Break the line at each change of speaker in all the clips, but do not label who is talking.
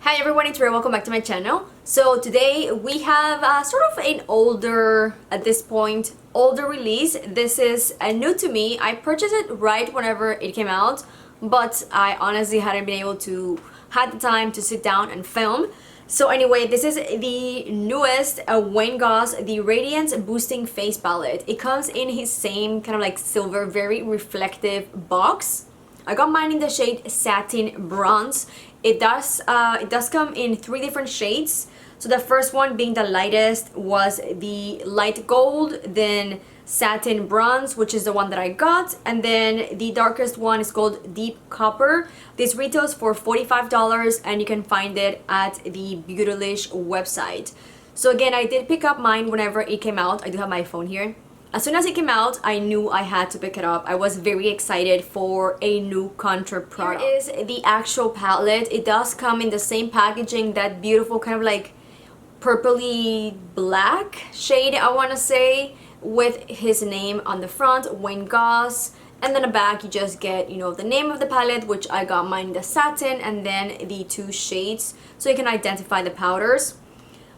Hi everyone, it's Rita. Welcome back to my channel. So today we have sort of an older, at this point, older release. This is new to me. I purchased it right whenever it came out, but I honestly hadn't been able to had the time to sit down and film. So anyway, this is the newest Goss, the Radiance Boosting Face Palette. It comes in his same kind of like silver, very reflective box. I got mine in the shade Satin Bronze. It does come in 3 different shades. So the first one being the lightest was the light gold, then satin bronze, which is the one that I got, and then the darkest one is called deep copper. This retails for $45 and you can find it at the Beautylish website. So again, I did pick up mine whenever it came out. I do have my phone here. As soon as it came out, I knew I had to pick it up. I was very excited for a new contour product. Here is the actual palette. It does come in the same packaging, that beautiful kind of like purpley black shade, I want to say, with his name on the front, Goss. And then the back, you just get, you know, the name of the palette, which I got mine the satin, and then the 2 shades, so you can identify the powders.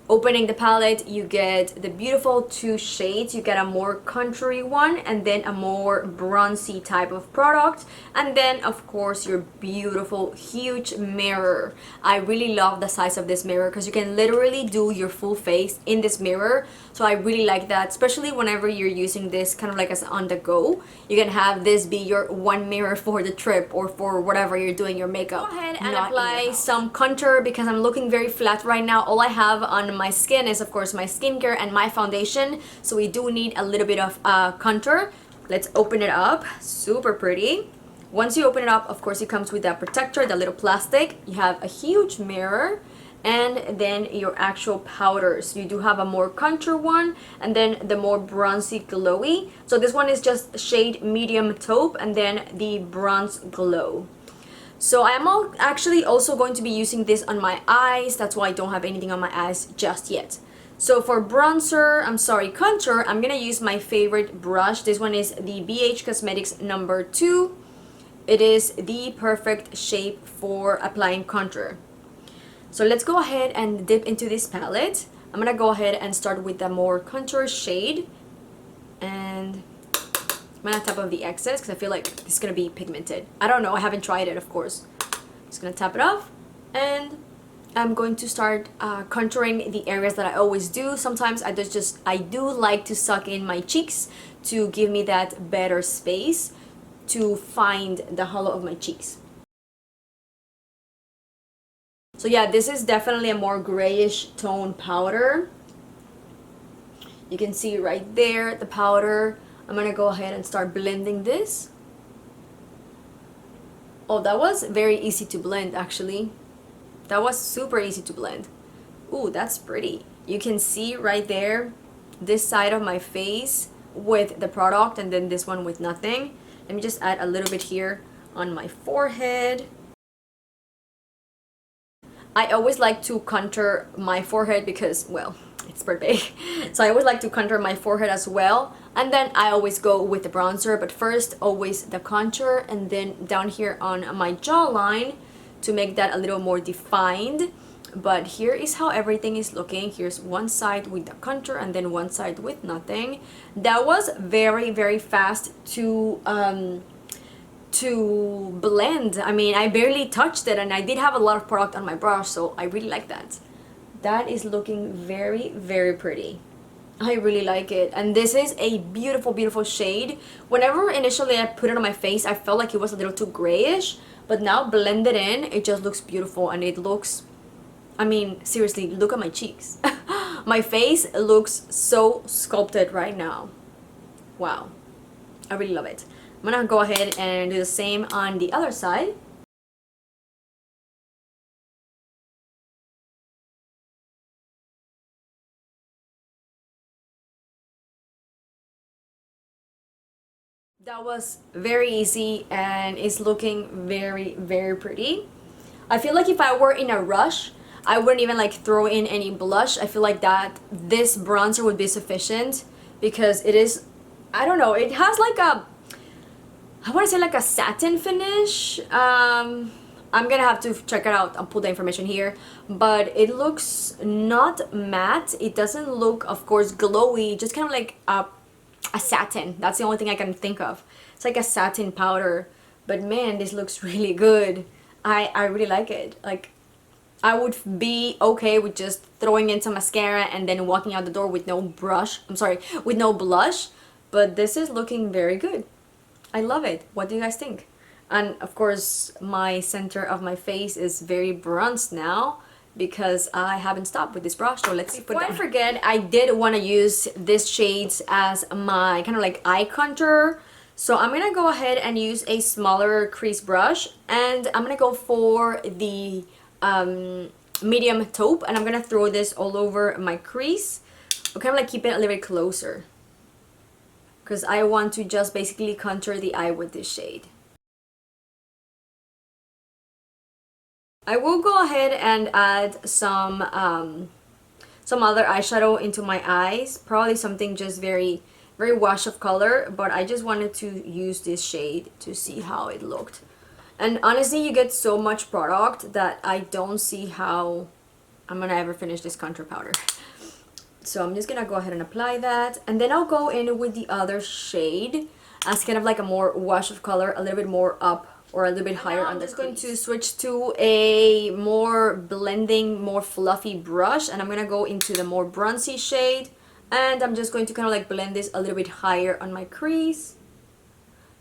Opening the palette, you get the beautiful 2 shades. You get a more contoury one and then a more bronzy type of product, and then of course your beautiful huge mirror. I really love the size of this mirror because you can literally do your full face in this mirror, so I really like that, especially whenever you're using this kind of like as on the go. You can have this be your one mirror for the trip or for whatever you're doing your makeup. Go ahead and apply some contour because I'm looking very flat right now. All I have on my skin is of course my skincare and my foundation, so we do need a little bit of contour. Let's open it up. Super pretty. Once you open it up, of course it comes with that protector, the little plastic. You have a huge mirror and then your actual powders. You do have a more contour one and then the more bronzy glowy. So this one is just shade medium taupe and then the bronze glow. So I am actually also going to be using this on my eyes. That's why I don't have anything on my eyes just yet. So for contour, I'm gonna use my favorite brush. This one is the BH Cosmetics number 2. It is the perfect shape for applying contour. So let's go ahead and dip into this palette. I'm gonna go ahead and start with the more contour shade, and I'm gonna tap off the excess because I feel like this is gonna be pigmented. I don't know, I haven't tried it, of course. Just gonna tap it off, and I'm going to start contouring the areas that I always do. Sometimes I do like to suck in my cheeks to give me that better space to find the hollow of my cheeks. So yeah, this is definitely a more grayish tone powder. You can see right there the powder. I'm gonna go ahead and start blending this. Oh, that was very easy to blend actually. That was super easy to blend. Ooh, that's pretty. You can see right there this side of my face with the product and then this one with nothing. Let me just add a little bit here on my forehead. I always like to contour my forehead because, well, it's pretty big. So I always like to contour my forehead as well. And then I always go with the bronzer, but first always the contour and then down here on my jawline to make that a little more defined. But here is how everything is looking. Here's one side with the contour and then one side with nothing. That was very, very fast to blend. I mean, I barely touched it and I did have a lot of product on my brush, so I really like that. That is looking very, very pretty. I really like it, and this is a beautiful, beautiful shade. Whenever initially I put it on my face, I felt like it was a little too grayish, but now blended in, it just looks beautiful, and it looks, I mean, seriously, look at my cheeks. My face looks so sculpted right now. Wow, I really love it. I'm gonna go ahead and do the same on the other side. That was very easy and it's looking very, very pretty. I feel like if I were in a rush, I wouldn't even like throw in any blush. I feel like that this bronzer would be sufficient because it is, I don't know, it has like a, I want to say like a satin finish. I'm gonna have to check it out. I'll put the information here, but it looks not matte. It doesn't look, of course, glowy, just kind of like a satin. That's the only thing I can think of. It's like a satin powder, but man, this looks really good. I really like it. Like, I would be okay with just throwing in some mascara and then walking out the door with no brush. I'm sorry, with no blush, but this is looking very good. I love it. What do you guys think? And of course, my center of my face is very bronzed now because I haven't stopped with this brush. So let's see. Before I forget, I did want to use these shades as my kind of like eye contour. So I'm gonna go ahead and use a smaller crease brush, and I'm gonna go for the medium taupe, and I'm gonna throw this all over my crease. I'll kind of like keep it a little bit closer because I want to just basically contour the eye with this shade. I will go ahead and add some other eyeshadow into my eyes, probably something just very wash of color, but I just wanted to use this shade to see how it looked. And honestly, you get so much product that I don't see how I'm gonna ever finish this contour powder. So I'm just gonna go ahead and apply that, and then I'll go in with the other shade as kind of like a more wash of color, a little bit more up or a little bit higher. I'm just going to switch to a more blending, more fluffy brush, and I'm gonna go into the more bronzy shade, and I'm just going to kind of like blend this a little bit higher on my crease.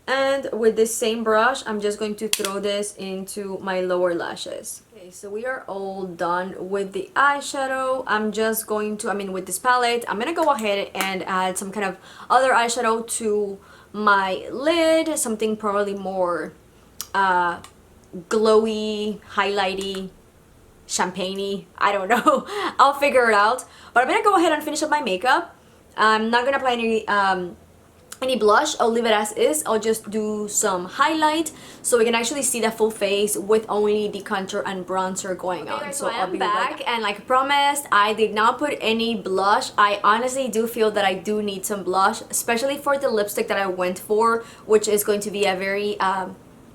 And with this same brush, I'm just going to throw this into my lower lashes. Okay, so we are all done with the eyeshadow. I'm just going to, with this palette, I'm gonna go ahead and add some kind of other eyeshadow to my lid, something probably more glowy, highlighty, champagne-y, I don't know. I'll figure it out. But I'm gonna go ahead and finish up my makeup. I'm not gonna apply any blush. I'll leave it as is. I'll just do some highlight so we can actually see the full face with only the contour and bronzer going on. Guys, so I'll be back, and like promised, I did not put any blush. I honestly do feel that I do need some blush, especially for the lipstick that I went for, which is going to be a very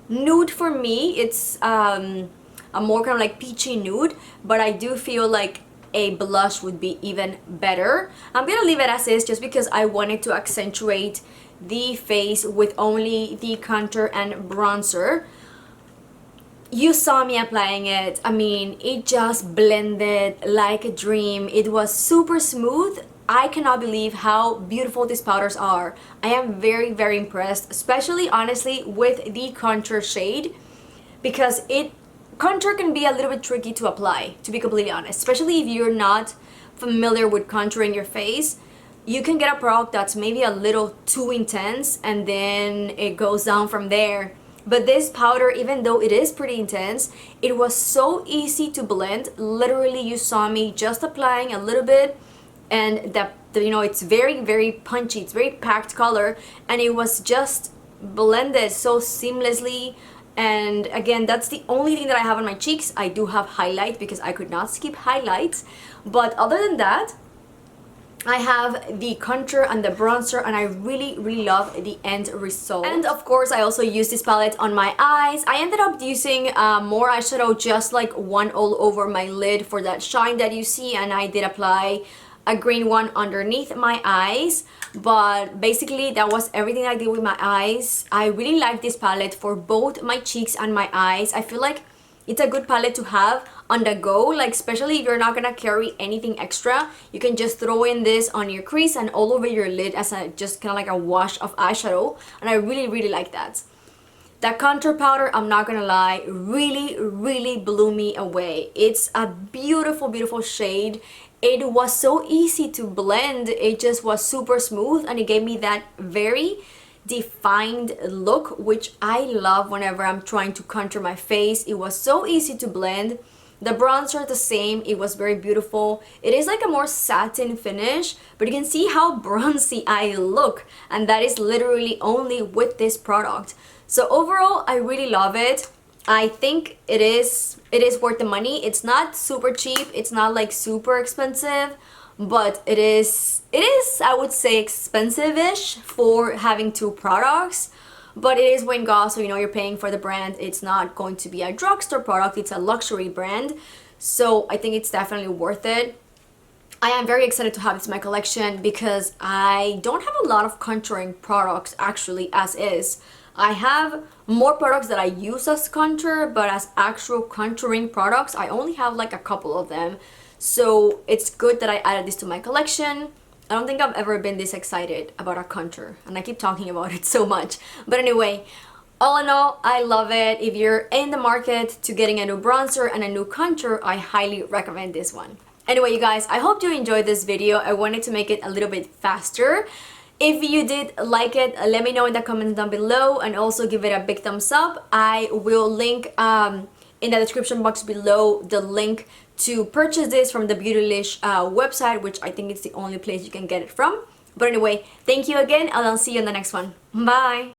nude for me. It's a more kind of like peachy nude, but I do feel like a blush would be even better. I'm gonna leave it as is just because I wanted to accentuate the face with only the contour and bronzer. You saw me applying it. It just blended like a dream. It was super smooth. I cannot believe how beautiful these powders are. I am very impressed, especially honestly with the contour shade, because contour can be a little bit tricky to apply, to be completely honest, especially if you're not familiar with contouring your face. You can get a product that's maybe a little too intense and then it goes down from there. But this powder, even though it is pretty intense, it was so easy to blend. Literally, you saw me just applying a little bit, and it's very punchy, it's very packed color, and it was just blended so seamlessly. And again, that's the only thing that I have on my cheeks. I do have highlight because I could not skip highlights, but other than that, I have the contour and the bronzer, and I really love the end result. And of course, I also use this palette on my eyes. I ended up using more eyeshadow, just like one all over my lid for that shine that you see, and I did apply a green one underneath my eyes. But basically, that was everything I did with my eyes. I really like this palette for both my cheeks and my eyes. I feel like it's a good palette to have on the go, like especially if you're not gonna carry anything extra. You can just throw in this on your crease and all over your lid as just kind of like a wash of eyeshadow, and I really like that. That contour powder, I'm not gonna lie, really blew me away. It's a beautiful shade. It was so easy to blend. It just was super smooth, and it gave me that very defined look, which I love whenever I'm trying to contour my face. It was so easy to blend. The bronzer the same, it was very beautiful. It is like a more satin finish, but you can see how bronzy I look, and that is literally only with this product. So overall, I really love it. I think it is worth the money. It's not super cheap, it's not like super expensive, but it is I would say expensive-ish for having two products. but it is Wayne Goss, so you know you're paying for the brand. It's not going to be a drugstore product, it's a luxury brand, so I think it's definitely worth it. I am very excited to have this in my collection because I don't have a lot of contouring products actually as is. I have more products that I use as contour, but as actual contouring products, I only have like a couple of them. So it's good that I added this to my collection. I don't think I've ever been this excited about a contour, and I keep talking about it so much. But anyway, all in all, I love it. If you're in the market to getting a new bronzer and a new contour, I highly recommend this one. Anyway, you guys, I hope you enjoyed this video. I wanted to make it a little bit faster. If you did like it, let me know in the comments down below, and also give it a big thumbs up. I will link in the description box below the link to purchase this from the Beautylish website, which I think it's the only place you can get it from. But anyway, thank you again, and I'll see you in the next one. Bye!